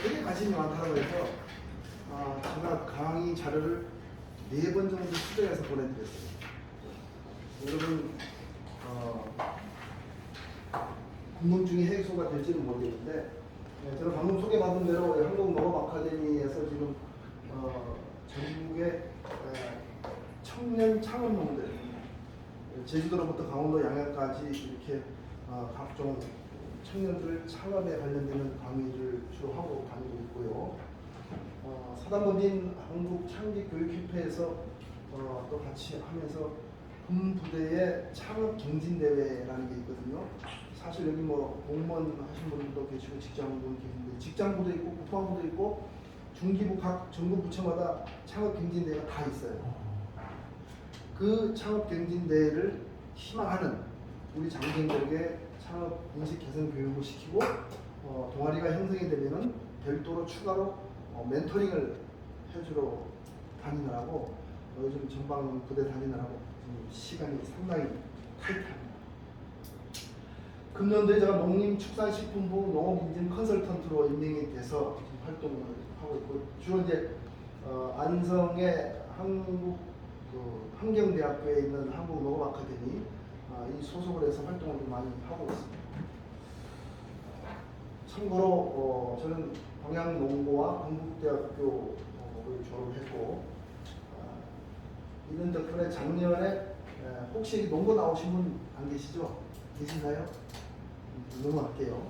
되게 관심이 많다고 해서 제가 강의 자료를 4번 정도 수정해서 보내드렸어요. 여러분 궁금증이 해소가 될지는 모르겠는데 제가 방금 소개받은 대로 한국농업 아카데미에서 지금 전국의 청년 창업농들 제주도로부터 강원도 양양까지 이렇게 각종 청년들 창업에 관련되는 강의를 주로 하고 다니고 있고요. 사단법인 한국창직교육협회에서 또 같이 하면서 본부대의 창업경진대회라는 게 있거든요. 사실 여기 뭐 공무원 하신 분들도 계시고 직장분 계신데 직장부도 있고 국방부도 있고 중기부 각 정부 부처마다 창업경진대회가 다 있어요. 그 창업경진대회를 희망하는 우리 장생들에게 창업 인식 개선 교육을 시키고 동아리가 형성이 되면은 별도로 추가로 멘토링을 해주러 다니느라고 요즘 전방 부대 다니느라고 시간이 상당히 타이트합니다. 금년도에 제가 농림축산식품부 농업인증 컨설턴트로 임명이 돼서 지금 활동을 하고 있고 주로 이제 안성의 환경대학교에 있는 한국농업아카데미 이 소속을 해서 활동을 좀 많이 하고 있습니다. 참고로 저는 광양농고와 한국대학교를 졸업했고 이런 덕분에 작년에 혹시 농고 나오신 분 안 계시죠? 계신가요? 넘어갈게요.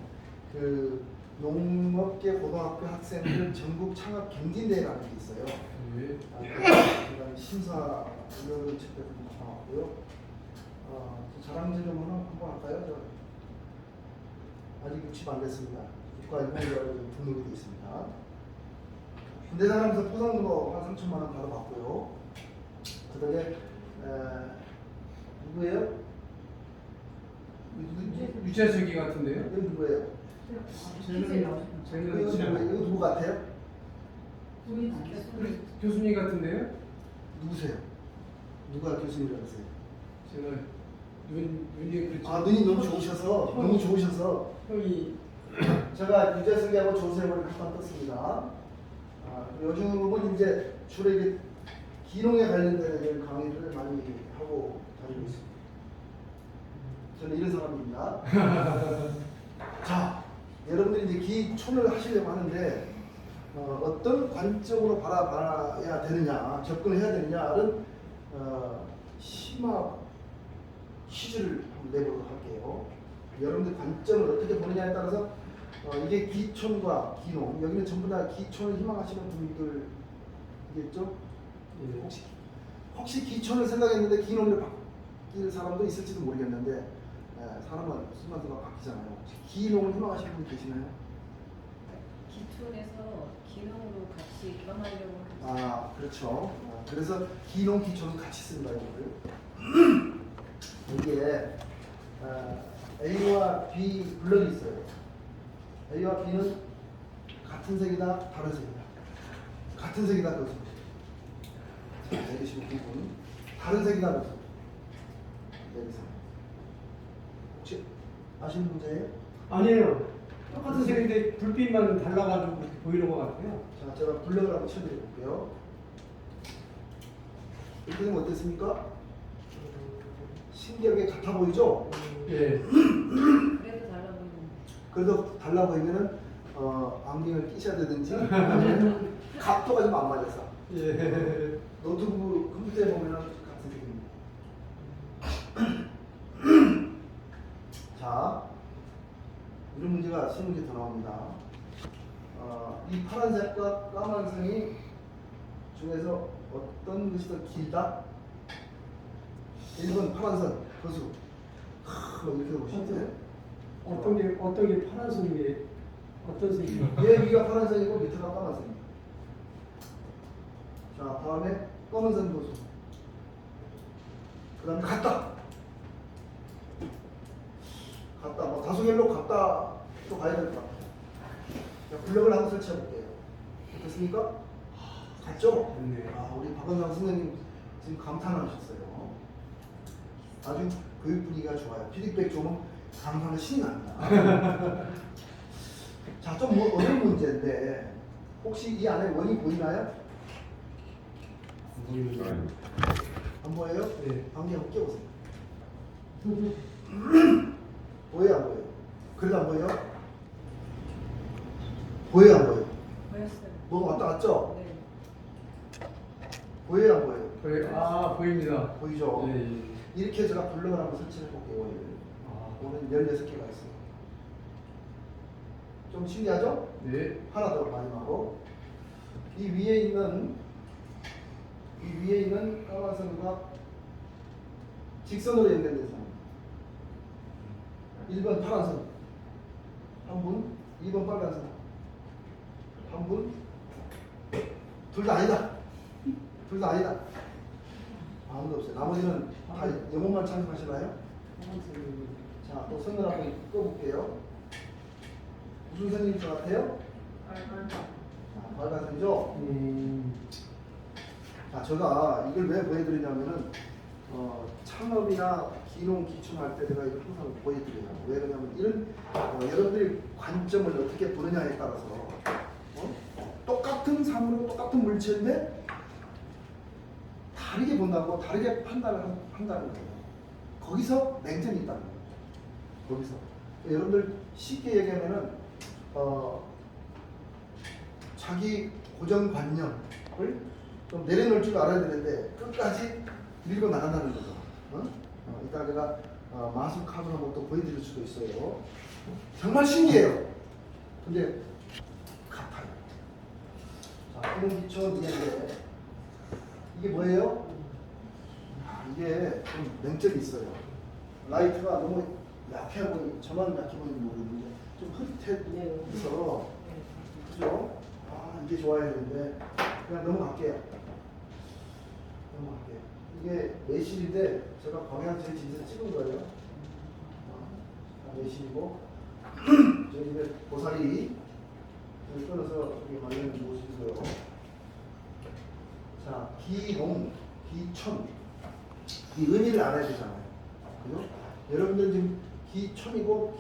그 농업계 고등학교 학생들 전국 창업 경진대회라는 게 있어요. 제가 심사위원을 직접 나왔고요. 자랑질 좀 한번 할까요? 아직 60 안 됐습니다. 국가인문이라고 등록이 되어 있습니다. 군대 다니면서 포상금도 한 3천만 원 받아봤고요. 그다음에 누구예요? 유재석이 같은데요? 여기 누구예요? 쟤는 이거 누구 같아요? 교수님 같은데요? 누구세요? 누가 교수님이라고 하세요? 제가 눈이 그렇죠. 눈이 너무 좋으셔서 너무 좋으셔서 형이 제가 유재석이하고 조세호를 한번 떴습니다. 요즘은 이제 주로 이게 기농에 관련된 강의를 많이 하고 다니고 있습니다. 저는 이런 사람입니다. 자, 여러분들이 이제 기촌을 하시려고 하는데 어떤 관점으로 바라봐야 되느냐, 접근해야 되느냐는 심화 퀴즈를 한번 내보도록 할게요. 여러분들 관점을 어떻게 보느냐에 따라서 이게 기촌과 기농, 여기는 전부 다 기촌을 희망하시는 분들이겠죠? 혹시 기촌을 생각했는데 기농으로 바뀔 사람도 있을지도 모르겠는데 사람은 순간순간 바뀌잖아요. 기농을 희망하시는 분 계시나요? 기촌에서 기농으로 같이 겸하려고 그렇죠. 그래서 기농, 기촌은 같이 씁니다. 이거를. 이게 A와 B 블럭이 있어요. A와 B는 같은 색이다, 다른 색이다. 같은 색이다 그렇습니다. 내리시고 부분 다른 색이다 그렇습니다. 내리세요. 혹시 아시는 문제예요? 아니에요. 똑같은 색인데 불빛만 달라가지고 그렇게 보이는 것 같아요. 자, 제가 블럭을 한번 쳐드려 볼게요. 이렇게 되면 어땠습니까? 신기하게 같아 보이죠? 예. 그래도 달라 보이는데 그래도 달라 보이면은 안경을 끼셔야 되든지 아니면 각도가 좀 안 맞아서 예. 노트북 컴퓨터에 보면은 같은 색입니다. 자, 이런 문제가 3문제 더 나옵니다. 이 파란색과 까만색이 중에서 어떤 것이 더 길다? 1번 파란선, 거수. 이렇게 보시면 어떤 게 파란색이 어떤 색이요? 얘 위가 파란색이고 밑에가 까만색입니다. 자, 다음에 검은색 거수. 그 다음에 같다. 뭐 다소결로 같다 또 가야 될 것 같아요. 자, 블럭을 한번 설치해 볼게요. 됐습니까? 같죠? 네. 우리 박원상 선생님 지금 감탄하셨어요. 아주 교육 분위기가 좋아요. 피드백 좋으면 감탄을 신이 납니다. 자, 좀 어려운 문제인데 혹시 이 안에 원이 보이나요? 안 보여요? 네. 안경 끼워보세요. 보여요, 안 보여요? 그래도 안 보여요? 보여요, 안 보여요? 보였어요. 뭐가 왔다 갔죠? 네. 보여요, 안 보여요? 아, 보입니다. 보이죠? 예, 예. 이렇게 제가 블럭을 한번 설치해 볼게요. 오늘. 아, 오늘 16개가 있어요. 좀 신기하죠? 네. 하나 더 마지막으로 이 위에 있는 까만 선과 직선으로 연결된 선 1번 파란선 한 분, 2번 빨간선 한 분, 둘 다 아니다. 둘 다 아니다. 아무도 없어요. 나머지는 다 영혼만 참석하시나요? 자, 또 선을 한번 꺼볼게요. 무슨 선일 것 같아요? 빨간 선이죠? 자, 제가 이걸 왜 보여드리냐면은 창업이나 기농 기촌할 때 제가 이걸 항상 보여드려요. 왜 그러냐면 이런 여러분들이 관점을 어떻게 보느냐에 따라서 똑같은 사물은 똑같은 물체인데 다르게 본다고 다르게 판단을 한다는 거예요. 거기서 맹점이 있다는 거예요. 거기서 여러분들 쉽게 얘기하면은 자기 고정관념을 좀 내려놓을 줄 알아야 되는데 끝까지 밀고 나간다는 거죠. 이따 제가 마술 카드 한번 또 보여드릴 수도 있어요. 정말 신기해요. 근데 같아요. 자, 이런 기초 이게 뭐예요? 이게 좀 맹점이 있어요. 라이트가 너무 약해 보이, 저만 약해 보이는 모르겠는데 좀 흐릿해서 그죠? 아, 이게 좋아야 되는데 그냥 넘어갈게요. 넘어갈게요. 이게 매실인데 제가 방향 제 집에서 찍은 거예요. 매실이고 저희 집에 고사리 끊어서 이렇게 말리는 모습이고요. 자, 기농, 기촌 이 의미를 알아야 되잖아요. 그죠? 여러분들 지금 기촌이고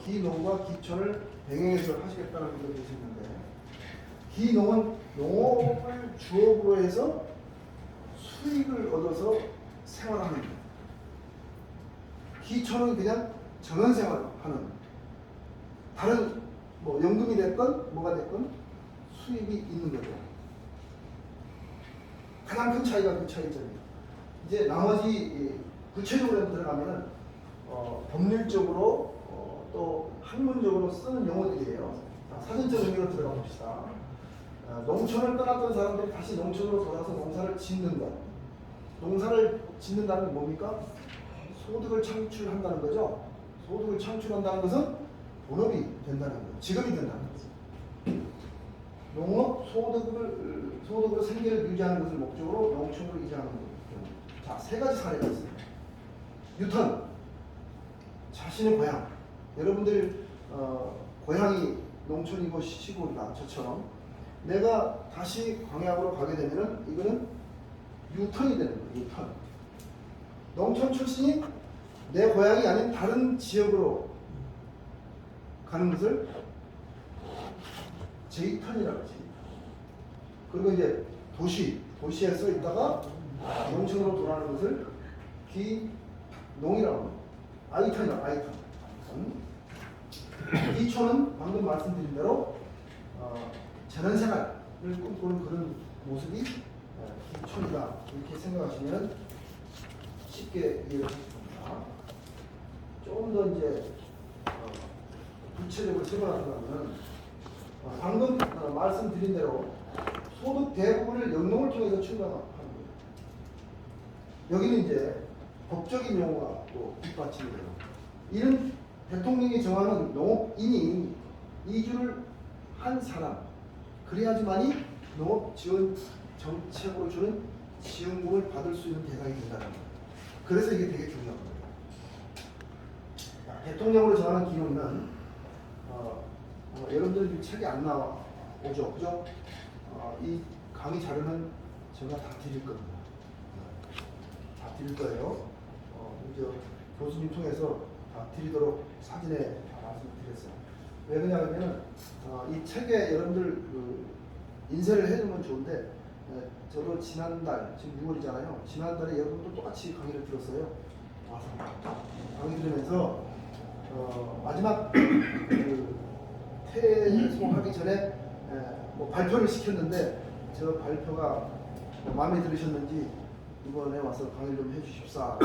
기농과 기촌을 병행해서 하시겠다는 분들이 계시는데 기농은 농업을 주업으로 해서 수익을 얻어서 생활하는 거예요. 기촌은 그냥 전원생활하는 다른 뭐 연금이 됐건 뭐가 됐건 수익이 있는 거죠. 가장 큰 차이가 그 차이점이에요. 이제 나머지 구체적으로 들어가면은 법률적으로 또 학문적으로 쓰는 용어들이에요. 사전적 의미로 들어가 봅시다. 농촌을 떠났던 사람들이 다시 농촌으로 돌아서 농사를 짓는 것. 농사를 짓는다는 건 뭡니까? 소득을 창출한다는 거죠. 소득을 창출한다는 것은 본업이 된다는 거예요. 직업이 된다는 거죠. 농업 소득으로 생계를 유지하는 것을 목적으로 농촌으로 이전하는 거예요. 자, 세 가지 사례가 있습니다. 뉴턴 자신의 고향, 여러분들 고향이 농촌이고 시골이다 저처럼 내가 다시 광양으로 가게 되면은 이거는 유턴이 되는 거예요. 유턴. 농촌 출신이 내 고향이 아닌 다른 지역으로 가는 것을 제이턴이라고 하지. 그리고 이제 도시에서 있다가 농촌으로 돌아가는 것을 기농이라고 합니다. 아이턴이라고 아이턴. 기촌은 방금 말씀드린 대로 전원생활을 꿈꾸는 그런 모습이 기촌이다. 이렇게 생각하시면 쉽게 이해를 하실 겁니다. 조금 더 이제 구체적으로 설명하자면 방금 말씀드린 대로 소득 대부분을 영농을 통해서 충당하는 거예요. 여기는 이제 법적인 용어가 또 뒷받침이 돼요. 이는 대통령이 정하는 농업인이 이주를 한 사람 그래야지만이 농업 지원 정책으로 주는 지원금을 받을 수 있는 대상이 된다는 거예요. 그래서 이게 되게 중요한 거예요. 대통령으로 정하는 기능은 여러분들 책이 안 나오죠, 그죠? 이 강의 자료는 제가 다 드릴 겁니다. 다 드릴 거예요. 이제 교수님 통해서 다 드리도록 사진에 다 말씀드렸어요. 왜 그러냐면은 이 책에 여러분들 인쇄를 해주면 좋은데 저도 지난달 지금 6월이잖아요. 지난달에 여러분도 똑같이 강의를 들었어요. 와서 강의 들으면서 마지막 퇴소하기 전에 뭐 발표를 시켰는데 저 발표가 마음에 들으셨는지 이번에 와서 강의를 좀 해주십사.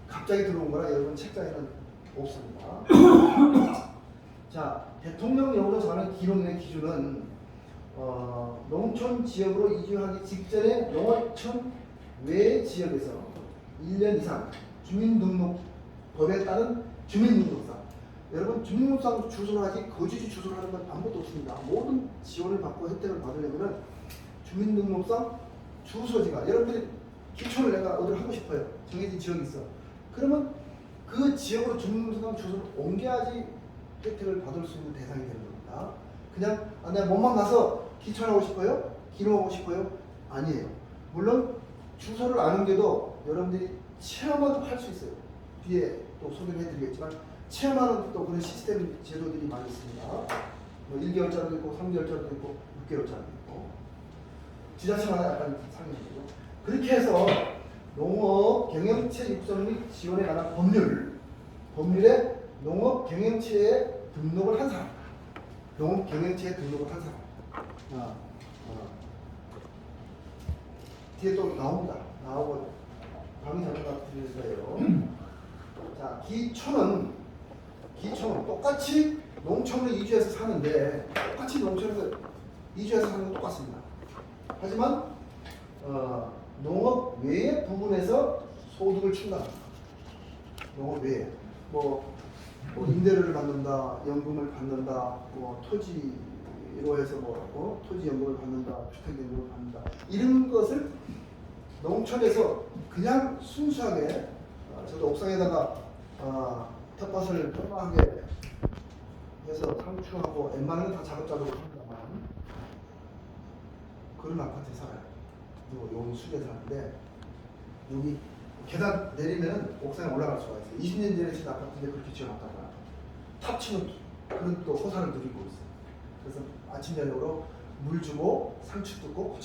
갑자기 들어온 거라 여러분 책장에는 없습니다. 자, 대통령령으로 정하는 기농의 기준은 농촌 지역으로 이주하기 직전에 농어촌 외 지역에서 1년 이상 주민등록법에 따른 주민등록상. 여러분 주민등록상 주소를 하지 거주지 주소를 하는 건 아무것도 없습니다. 모든 지원을 받고 혜택을 받으려면 주민등록상 주소지가 여러분들이 기촌을 내가 어디를 하고 싶어요. 정해진 지역이 있어. 그러면 그 지역으로 주민등록상 주소를 옮겨야지 혜택을 받을 수 있는 대상이 되는 겁니다. 그냥 내가 몸만 가서 기촌하고 싶어요? 기록하고 싶어요? 아니에요. 물론 주소를 안 옮겨도 여러분들이 체험도 할 수 있어요. 뒤에 또 소개를 해드리겠지만 체험하는 또 그런 시스템 제도들이 많이 있습니다. 뭐 1개월짜리도 있고 3개월짜리도 있고 6개월짜리도 있고 지자체마다 약간 상이죠. 그렇게 해서 농업 경영체 육성 및 지원에 관한 법률에 농업 경영체에 등록을 한 사람, 농업 경영체에 등록을 한 사람. 뒤에 또 나옵니다. 나오고 방이 잠깐 드릴 거예요. 자, 기촌은 똑같이 농촌으로 이주해서 사는데 똑같이 농촌에서 이주해서 사는 건 똑같습니다. 하지만 농업 외의 부분에서 소득을 충당합니다. 농업 외에 뭐 임대료를 받는다, 연금을 받는다, 뭐 토지로 해서 토지 연금을 받는다, 주택 연금을 받는다 이런 것을 농촌에서 그냥 순수하게 저도 옥상에다가 텃밭을 뻔하게 해서 상추하고 웬만하면 다 작업작업을 합니다만 그런 아파트에 살아요. 그리고 용수에 사는데 여기 계단 내리면 옥상에 올라갈 수가 있어요. 20년 전에 진 아파트인데 그렇게 지어놨다가 탑층은 그런 또 호사를 누리고 있어요. 그래서 아침 저녁으로 물 주고 상추 뜯고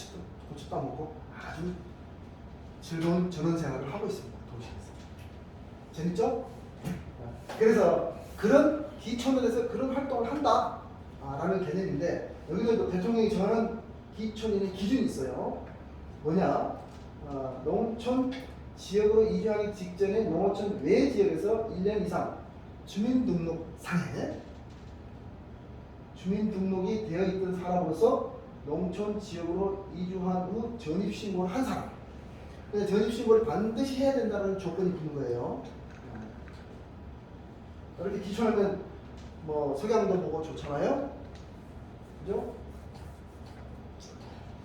고추 따먹고 아주 즐거운 전원생활을 하고 있습니다. 도시에서. 재밌죠? 그래서 그런 기촌에서 그런 활동을 한다 라는 개념인데 여기도 대통령이 정하는 기촌인의 기준이 있어요. 뭐냐? 농촌 지역으로 이주하기 직전에 농어촌 외 지역에서 1년 이상 주민등록상에 주민등록이 되어 있던 사람으로서 농촌 지역으로 이주한 후 전입신고를 한 사람. 그래서 전입신고를 반드시 해야 된다는 조건이 붙는 거예요. 이렇게 기촌하면 뭐 석양도 보고 좋잖아요. 그죠?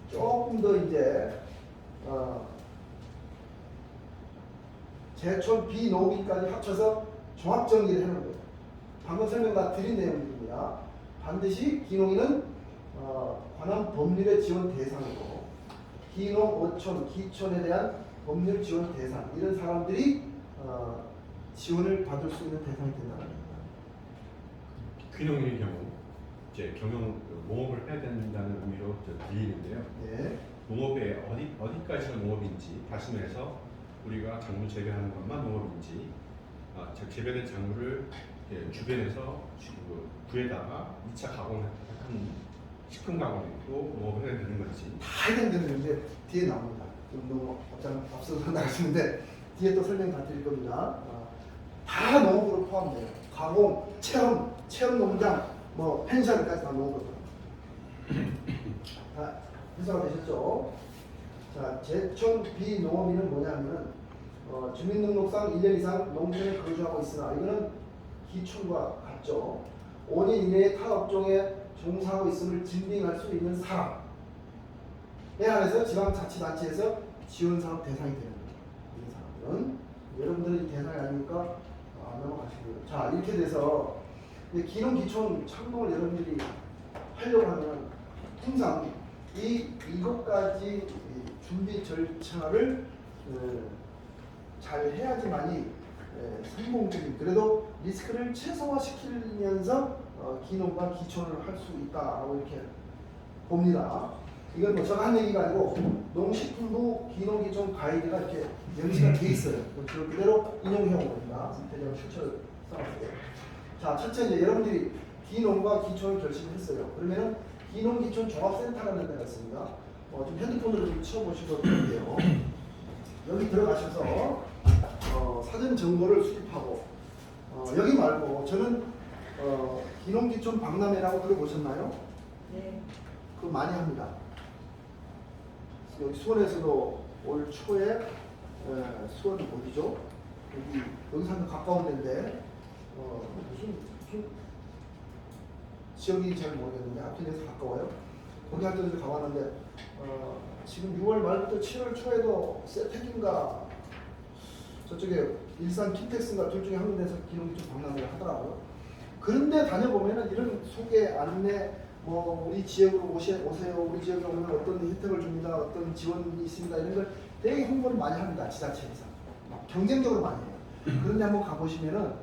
조금 더 이제 제촌 비농기까지 합쳐서 종합 정리를 해놓은 거예요. 방금 설명 다 드린 내용입니다. 반드시 기농인은 관한 법률의 지원 대상이고 기농, 어촌, 기촌에 대한 법률 지원 대상 이런 사람들이 지원을 받을 수 있는 대상이 된다는 겁니다. 귀농의 경우 이제 농업을 해야 된다는 의미로 들리는데요. 네. 농업에 어디까지가 농업인지 다시 말해서 우리가 작물 재배하는 것만 농업인지 재배된 작물을 주변에서 구에다가 2차 가공한 식품 가공도 농업을 해야 되는 건지 다 해당되는데 뒤에 나옵니다. 좀 너무 앞서서 나가시는데 뒤에 또 설명 다 드릴 겁니다. 다 농업으로 포함돼요. 가공, 체험 농장, 뭐 펜션까지 다 농업으로. 다 해소가 되셨죠? 자, 제촌 비농업인은 뭐냐면은 주민등록상 1년 이상 농촌에 거주하고 있으나 이거는 기촌과 같죠. 5년 이내에 타 업종에 종사하고 있음을 증빙할 수 있는 사람에 한해서 지방자치단체에서 지원사업 대상이 되는 거예요. 이 사람들은 여러분들은 대상이 아니니까 넘어가시고요. 자, 이렇게 돼서 기농 기촌 창동을 여러분들이 하려고 하면 항상 이 7가지 준비 절차를 잘 해야지만이 성공적인 그래도 리스크를 최소화시키면서 기농과 기촌을 할 수 있다라고 이렇게 봅니다. 이건 뭐 제가 한 얘기가 아니고 농식품부 기농 기촌 가이드가 이렇게 명시가 돼 있어요. 그대로 인용해 온 겁니다. 대략 출처를 써놨어요. 자, 첫째 이제 여러분들이 기농과 기촌을 결심했어요. 그러면은 기농 기촌 종합센터라는 데가 있습니다. 좀 핸드폰으로 좀 쳐보셔도 되는데요. 여기 들어가셔서 사전 정보를 수집하고 여기 말고 저는 기농 기촌 박람회라고 들어보셨나요? 네. 그거 많이 합니다. 여기 수원에서도 올 초에 수원 어디죠? 여기 사는 가까운 데인데 무슨 지역이 잘 모르겠는데 앞에서 가까워요. 거기 할 때도 가봤는데 지금 6월 말부터 7월 초에도 세택인가 저쪽에 일산 킨텍스인가 둘 중에 한 군데서 기농기촌 박람회를 하더라고요. 그런데 다녀보면은 이런 소개 안내 뭐 우리 지역으로 오세요. 우리 지역에 오면 어떤 혜택을 줍니다. 어떤 지원이 있습니다. 이런 걸 되게 홍보를 많이 합니다. 지자체에서 막 경쟁적으로 많이 해요. 그런데 한번 가보시면은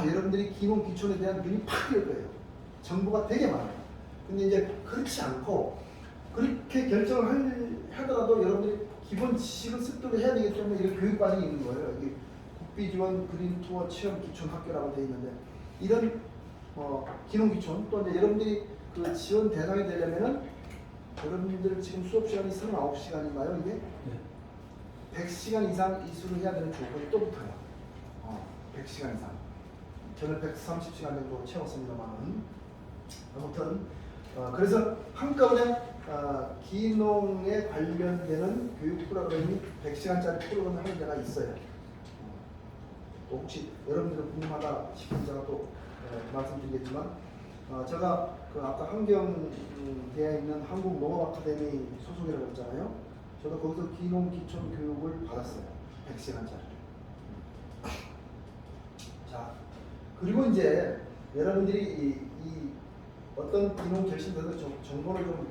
여러분들이 기농 기촌에 대한 눈이 팍 뜰 거예요. 정보가 되게 많아요. 근데 이제 그렇지 않고 그렇게 결정을 하더라도 여러분들이 기본 지식을 습득을 해야 되기 때문에 이런 교육 과정이 있는 거예요. 여기 국비지원 그린 투어 체험 기촌 학교라고 되어 있는데 이런 기농 기촌 또 이제 여러분들이 그 지원 대상이 되려면은 여러분들 지금 수업 시간이 39시간인가요 이게? 네. 100시간 이상 이수를 해야 되는 조건이 또 붙어요. 100시간 이상. 저는 130시간 정도 채웠습니다만은 아무튼 그래서 한꺼번에 기농에 관련되는 교육 프로그램이 100시간짜리 프로그램을 하는 데가 있어요. 또 혹시 여러분들은 궁금하다 싶은 제가 또 말씀드리겠지만 제가 그 아까 한경대에 있는 한국농업아카데미 소속이라고 했잖아요. 저도 거기서 기농 기촌 교육을 받았어요. 100시간짜리. 자, 그리고 이제 여러분들이 이 어떤 기농 결심돼서 정보를 좀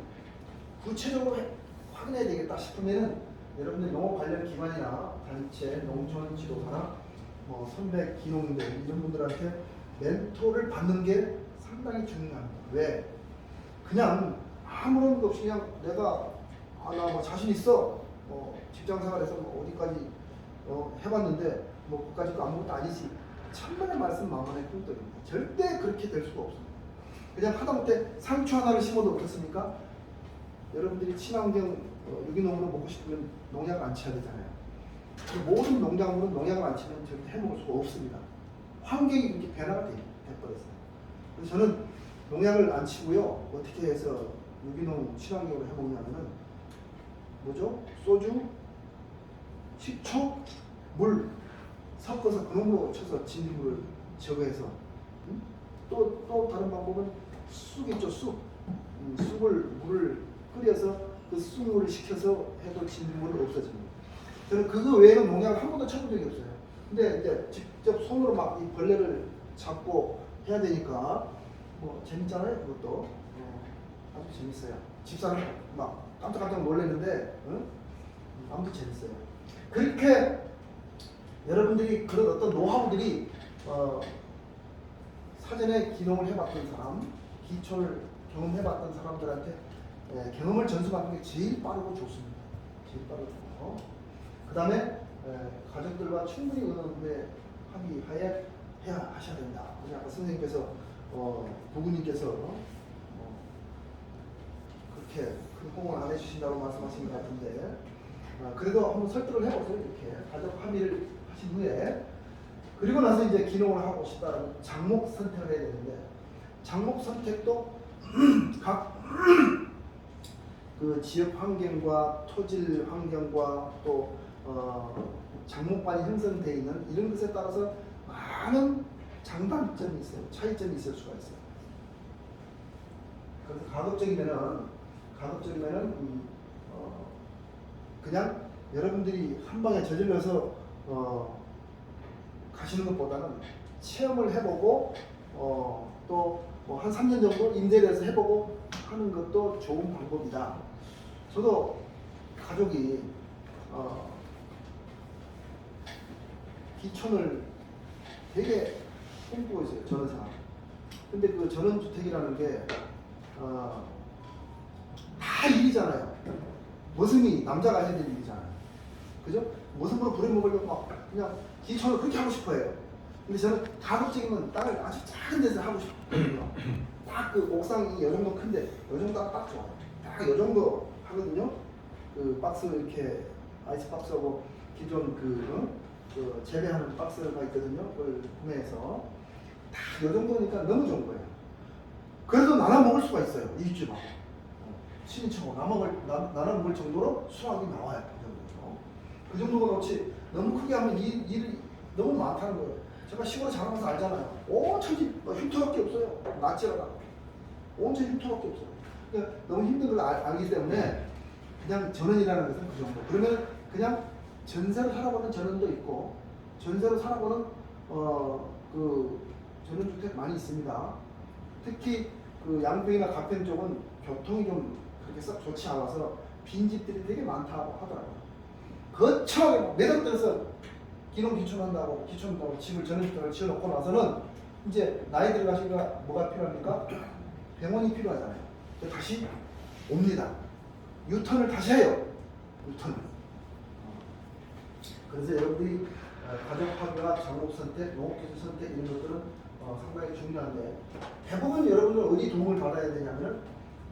구체적으로 확인해야 되겠다 싶으면은 여러분들 농업 관련 기관이나 단체, 농촌 지도사나 뭐 선배 기농인들 이런 분들한테 멘토를 받는 게 상당히 중요합니다. 왜? 그냥 아무런 것 없이 그냥 내가 나 뭐 자신 있어 직장생활에서 뭐 어디까지 해봤는데 뭐 그까지도 아무것도 아니지 천만의 말씀 만만의 꿈떡입니다. 절대 그렇게 될 수가 없습니다. 그냥 하다못해 상추 하나를 심어도 어떻습니까? 여러분들이 친환경 유기농으로 먹고 싶으면 농약을 안 쳐야 되잖아요. 모든 농작물은 농약을 안 치면 절대 해먹을 수가 없습니다. 환경이 이렇게 변화가 돼버렸어요. 그래서 저는 농약을 안 치고요. 어떻게 해서 유기농 친환경으로 해먹냐면은 뭐죠? 소주, 식초, 물 섞어서 그놈으로 쳐서 진물을 제거해서 또 다른 방법은 쑥 있죠, 쑥. 쑥을 물을 끓여서 그 쑥물을 식혀서 해도 진물을 없애집니다. 저는 그거 외에는 농약을 한 번도 쳐본 적이 없어요. 근데 이제 직접 손으로 막 이 벌레를 잡고 해야 되니까 뭐 재밌잖아요, 그것도. 아주 재밌어요. 집사람 막 깜짝깜짝 놀랐는데 아무튼 재밌어요. 그렇게 여러분들이 그런 어떤 노하우들이 사전에 기농을 해봤던 사람, 기초를 경험해봤던 사람들한테 경험을 전수받는 게 제일 빠르고 좋습니다. 제일 빠르고 좋고 그 다음에 가족들과 충분히 의논 후에 합의하에 하셔야 된다. 우리 아까 선생님께서 부부님께서 그렇게 큰 공을 안 해주신다고 말씀하신 것 같은데 그래도 한번 설득을 해보세요. 이렇게 가족 합의를 하신 후에 그리고 나서 이제 기농을 하고 싶다라는 작목 선택을 해야 되는데 작목 선택도 각 그 지역 환경과 토질 환경과 또 작목반이 형성되어 있는 이런 것에 따라서 많은 장단점이 있어요. 차이점이 있을 수가 있어요. 그래서 가급적이면은 그냥 여러분들이 한 방에 저질러서 가시는 것보다는 체험을 해보고 또 뭐 한 3년 정도 임대를 해서 해보고 하는 것도 좋은 방법이다. 저도 가족이 기촌을 되게 꿈꾸고 있어요. 저는 사람. 근데 그 전원주택이라는 게 다 일이잖아요. 머슴이 남자가 해야 될 일이잖아요. 그죠? 머슴으로 부려먹으려고 막 그냥 기촌을 그렇게 하고 싶어해요. 근데 저는 가급적이면 땅을 아주 작은 데서 하고 싶거든요. 딱 그 옥상이 이 정도 큰데 이 정도가 딱 좋아요. 딱 이 정도 하거든요. 그 박스 이렇게 아이스 박스하고 기존 그 재배하는 박스가 있거든요. 그걸 구매해서 딱 이 정도니까 너무 좋은 거예요. 그래도 나눠 먹을 수가 있어요. 이 집하고 친인척하고 나눠 먹을 정도로 수확이 나와요. 그 정도가 그렇지 너무 크게 하면 일이 너무 많다는 거예요. 제가 시골에 자라면서 알잖아요. 온천 집 흉터밖에 없어요. 낯지라다. 온천 흉터밖에 없어요. 그러니까 너무 힘든 걸 알기 때문에 그냥 전원이라는 것은 그 정도. 그러면 그냥 전세로 살아보는 전원도 있고 전세로 살아보는 그 전원주택 많이 있습니다. 특히 그 양평이나 가평 쪽은 교통이 좀 그렇게 썩 좋지 않아서 빈집들이 되게 많다고 하더라고요. 거창하게 매덕 들어서 기농 기촌한다고 집을 전원주택을 지어놓고 나서는 이제 나이 들어가시니까 뭐가 필요합니까? 병원이 필요하잖아요. 다시 옵니다. 유턴을 다시 해요. 유턴을. 그래서 여러분들이 가정파괴와 전업선택, 농업기술 선택 이런 것들은 상당히 중요한데 대부분 여러분들 어디 도움을 받아야 되냐면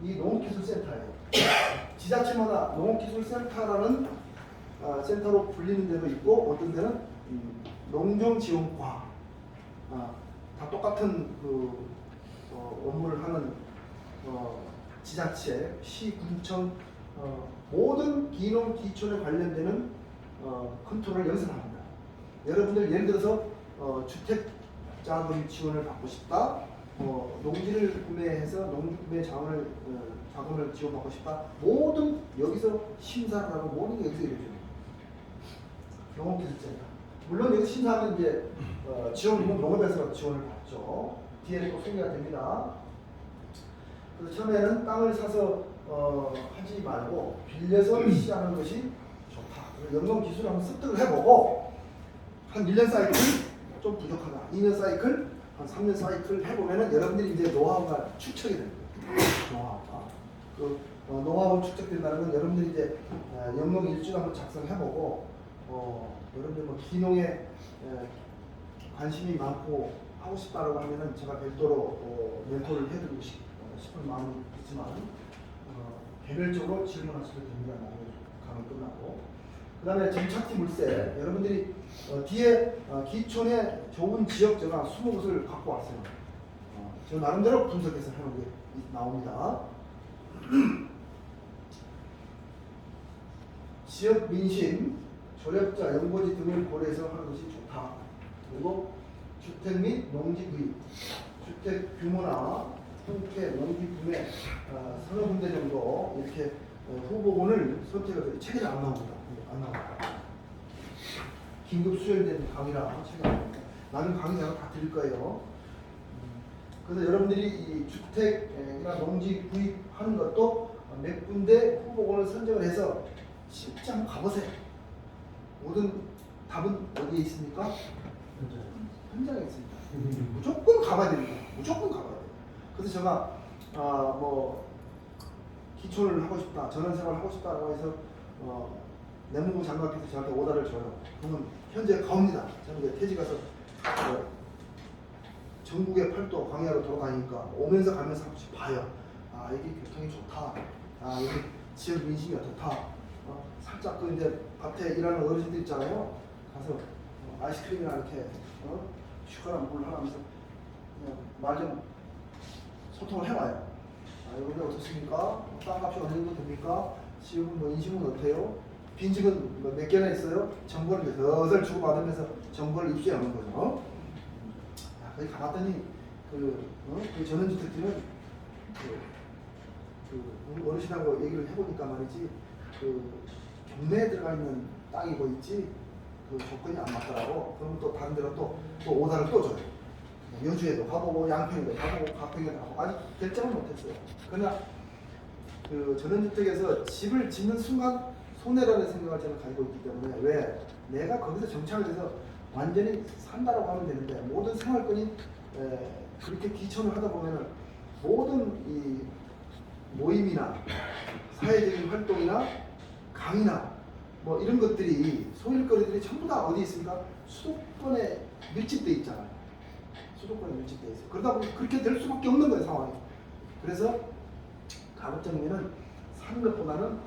이 농업기술센터예요. 지자체마다 농업기술센터라는 센터로 불리는 데도 있고 어떤 데는 농정지원과 다 똑같은 그 업무를 하는 지자체, 시, 군청 모든 기농 기촌에 관련되는 컨트롤을 연습합니다. 여러분들 예를 들어서 주택자금 지원을 받고 싶다, 농지를 구매해서 농구매 자금을 지원받고 싶다. 모든 여기서 심사를 하고 모든 게 여기서 이루어집니다. 농업기술센터. 물론 여기 심사하면 이제 지원금은 농업에서 지원을 받죠. 뒤에 또 소개가 됩니다. 그래서 처음에는 땅을 사서 하지 말고 빌려서 시작하는 것이 좋다. 연구기술을 한번 습득을 해보고 한 1년 사이클 좀 부족하다. 2년 사이클, 한 3년 사이클 해보면은 여러분들이 이제 노하우가 축적이 됩니다. 노하우가. 그 노하우 축적된다는 건 여러분들이 이제 영농 일주일 한번 작성해보고 여러분들 뭐 기농에 관심이 많고 하고 싶다라고 하면은 제가 별도로 멘토를 해드리고 싶은 마음이 있지만 개별적으로 질문하셔도 됩니다. 강의 끝나고 그 다음에 정착지 물세 여러분들이 뒤에 기촌에 좋은 지역 제가 20곳을 갖고 왔어요. 저 나름대로 분석해서 하는 게 나옵니다. 지역 민심, 조력자, 연고지 등을 고려해서 하는 것이 좋다. 그리고 주택 및 농지 구입, 주택 규모나 형태, 농지 구매 서너 군데 정도 이렇게 후보군을 선택해서 책에 안 나옵니다. 안 나옵니다. 긴급 수혈된 강의라 책이 안 나옵니다. 나는 강의 제가 다 드릴 거예요. 그래서 여러분들이 이 주택이나 농지 구입하는 것도 몇 군데 후보군을 선정을 해서 실제 한번 가보세요. 모든 답은 어디에 있습니까? 현장에 있습니다. 무조건 가봐야 됩니다. 무조건 가봐야 돼요. 그래서 제가 뭐 기촌을 하고 싶다, 전원생활을 하고 싶다라고 해서 내무부 장관께서 저한테 오다를 줘요. 그러면 현재 가옵니다. 저는 이제 퇴직 가서 전국의 팔도 광야로 돌아다니니까 오면서 가면서 한 번씩 봐요. 여기 교통이 좋다. 여기 지역 민심이 어떻다. 살짝 그 이제 밭에 일하는 어르신들 있잖아요. 가서 아이스크림이나 이렇게 슈가랑 물 하면서 말 좀 소통을 해봐요. 여러분들 어떻습니까? 땅값이 어느 정도 됩니까? 지역은 뭐 인심은 어때요? 빈집은 몇 개나 있어요? 정보를 슬슬 주고받으면서 정보를 입수하는 거죠. 거기 가봤더니 그 전원주택지는 우리 어르신하고 얘기를 해보니까 말이지 경내에 들어가 있는 땅이 뭐 있지 그 조건이 안 맞더라고. 그러면 또 다른 데로 또 오다를 또 줘요. 여주에도 가보고 양평에도 가보고 가평에도 가보고 아직 결정을 못했어요. 그러나 그 전원주택에서 집을 짓는 순간 손해라는 생각을 저는 가지고 있기 때문에 왜 내가 거기서 정착을 해서 완전히 산다라고 하면 되는데 모든 생활권이 그렇게 기촌을 하다 보면은 모든 이 모임이나 사회적인 활동이나 강의나 뭐 이런 것들이 소일거리들이 전부 다 어디 있습니까? 수도권에 밀집돼 있잖아요. 수도권에 밀집돼 있어요. 그러다 보니 그렇게 될 수밖에 없는 거예요, 상황이. 그래서 가급적이면은 사는 것보다는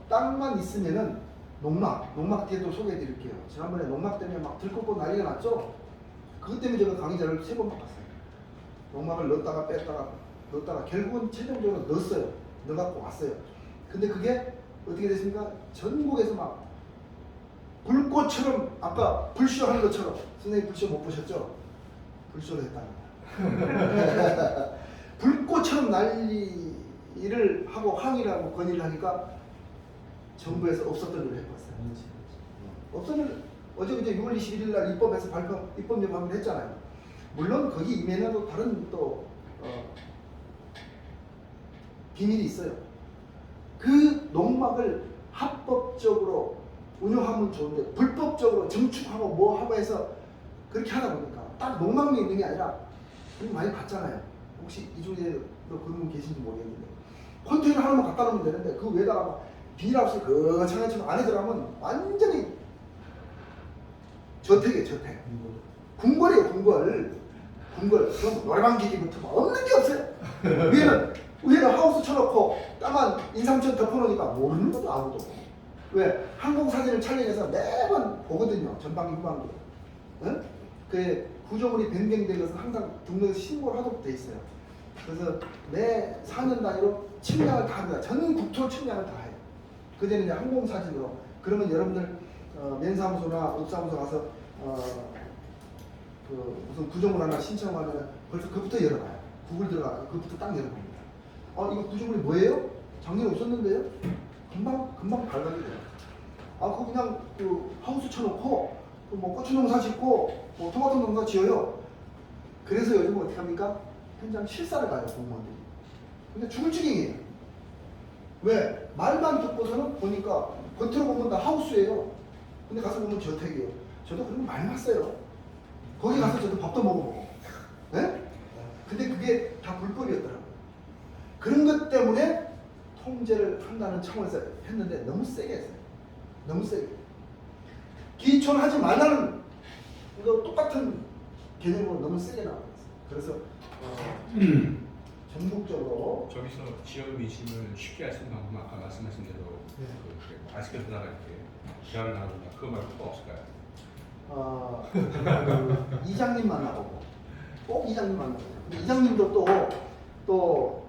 땅만 있으면은 농막 뒤에도 소개해 드릴게요. 지난번에 농막 때문에 막 들끓고 난리가 났죠? 그것 때문에 제가 강의자를 3번 바꿨어요. 농막을 넣었다가 뺐다가 넣었다가 결국은 최종적으로 넣었어요. 넣어갖고 왔어요. 근데 그게 어떻게 됐습니까? 전국에서 막 불꽃처럼 아까 불쇼 하는 것처럼 선생님 불쇼 못 보셨죠? 불쇼를 했다는 불꽃처럼 난리를 하고 항의를 하고 건의를 하니까 정부에서 없었던 일을 해봤어요. 없었는 어제 6월 21일 날 입법에서 입법 예방을 했잖아요. 물론 거기 이면에도 다른 또 비밀이 있어요. 그 농막을 합법적으로 운영하면 좋은데 불법적으로 증축하고 뭐 하고 해서 그렇게 하다 보니까 딱 농막만 있는 게 아니라 우리 많이 봤잖아요. 혹시 이 중에도 그런 분 계신지 모르겠는데 컨테이너 하나만 갖다 놓으면 되는데 그 위에다가 막 비닐하우스 그 창에처럼 안에 들어가면 완전히 저택이에요. 저택. 궁궐이에요. 궁궐. 그럼 노래방기기부터 뭐 없는 게 없어요. 위에는 하우스 쳐놓고 까만 인삼천 덮어놓으니까 모르는 것도 아무도. 왜? 항공사진을 촬영해서 매번 보거든요. 전방기 후방기. 응? 그 구조물이 변경된 것은 항상 등록에서 신고를 하도록 돼 있어요. 그래서 매 4년 단위로 측량을 다 합니다. 전 국토 측량을 다 해요. 그전에 이제 항공사진으로. 그러면 여러분들 면사무소나 읍사무소 가서 그 무슨 구조물 하나 신청하면 벌써 그부터 열어봐요. 구글 들어가서 그부터 딱 열어봅니다. 이거 구조물이 뭐예요? 작년에 없었는데요? 금방 발각이 돼요. 그거 그냥 그 하우스 쳐놓고 뭐 고추 농사 짓고 뭐 토마토 농사 지어요. 그래서 요즘 어떻게 합니까? 현장 실사를 가요, 공무원들이. 근데 죽을 지경이에요. 왜? 말만 듣고서는 보니까 겉으로 보면 다 하우스예요. 근데 가서 보면 저택이에요. 저도 그런 거 많이 봤어요. 거기 가서 저도 밥도 먹어보고. 네? 근데 그게 다 불법이었더라고요. 그런 것 때문에 통제를 한다는 차원에서 했는데 너무 세게 했어요. 너무 세게. 기촌하지 말라는 이거 똑같은 개념으로 너무 세게 나왔어요. 그래서 전국적으로 저기서 지역 민심을 쉽게 알 수 있는 방법은 아까 말씀하신 대로 네. 아이스크림 나갈 때 대화를 나눈다. 그거 말고 또 없을까요? 그 이장님 만나보고 꼭 이장님 만나보고. 근데 이장님도 또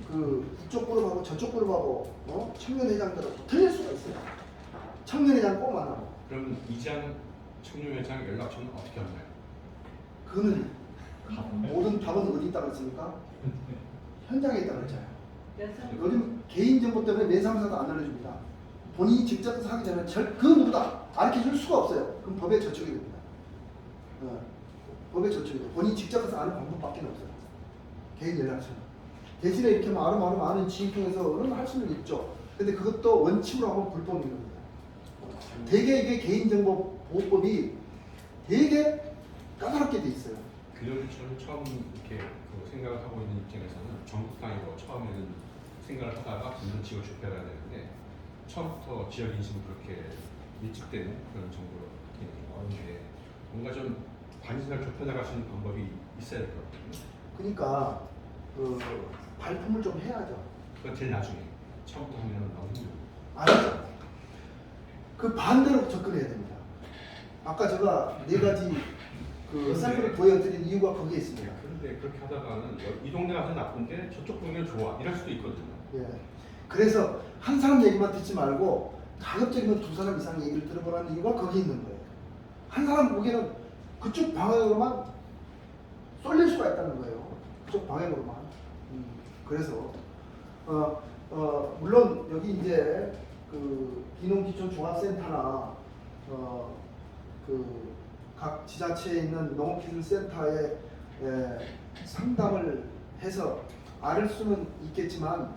그 이쪽 그룹하고 저쪽 그룹하고 청년회장들하고 틀릴 수가 있어요. 청년회장 꼭 만나고. 그럼 이장 청년회장 연락처는 어떻게 하나요? 그거는 모든 답은 어디 있다고 했습니까? 현장에 있다고 했잖아요. 요즘 개인정보 때문에 면사무소도 안 알려줍니다. 본인이 직접 하기 전에 그 누구다 가르쳐줄 수가 없어요. 그럼 법에 저촉이 됩니다. 법에 저촉이 돼요. 본인이 직접 해서 아는 방법밖에 없어요. 개인 연락처는. 대신에 이렇게 아름 아는 지인 통해서는 할 수는 있죠. 근데 그것도 원칙으로 하면 불법인 겁니다. 되게 이게 개인정보 보호법이 되게 까다롭게 돼 있어요. 그런 저는 처음 이렇게 생각을 하고 있는 입장에서는 전국당이고 처음에는 생각을 하다가 점점 지역을 좁혀가야 되는데 처음부터 지역 인심이 그렇게 밀집되는 그런 정도로 어려운데 뭔가 좀 관심을 좁혀나갈 수 있는 방법이 있어야 될 것 같거든요. 그러니까 그 발품을 좀 해야죠. 그건 제일 나중에 처음부터 하면 너무 힘들어요. 아니죠. 그 반대로 접근해야 됩니다. 아까 제가 4가지 그 샘플을 보여드린 이유가 거기에 있습니다. 그런데 그렇게 하다가는 이 동네가 더 나쁜데 저쪽 동네는 좋아 이럴 수도 있거든요. 예. 그래서 한 사람 얘기만 듣지 말고 가급적이면 2사람 이상 얘기를 들어보라는 이유가 거기 있는 거예요. 한 사람 보기에는 그쪽 방향으로만 쏠릴 수가 있다는 거예요. 그쪽 방향으로만. 그래서 물론 여기 이제 그 기농기촌 종합센터나 그 각 지자체에 있는 농업기술센터에 상담을 해서 알 수는 있겠지만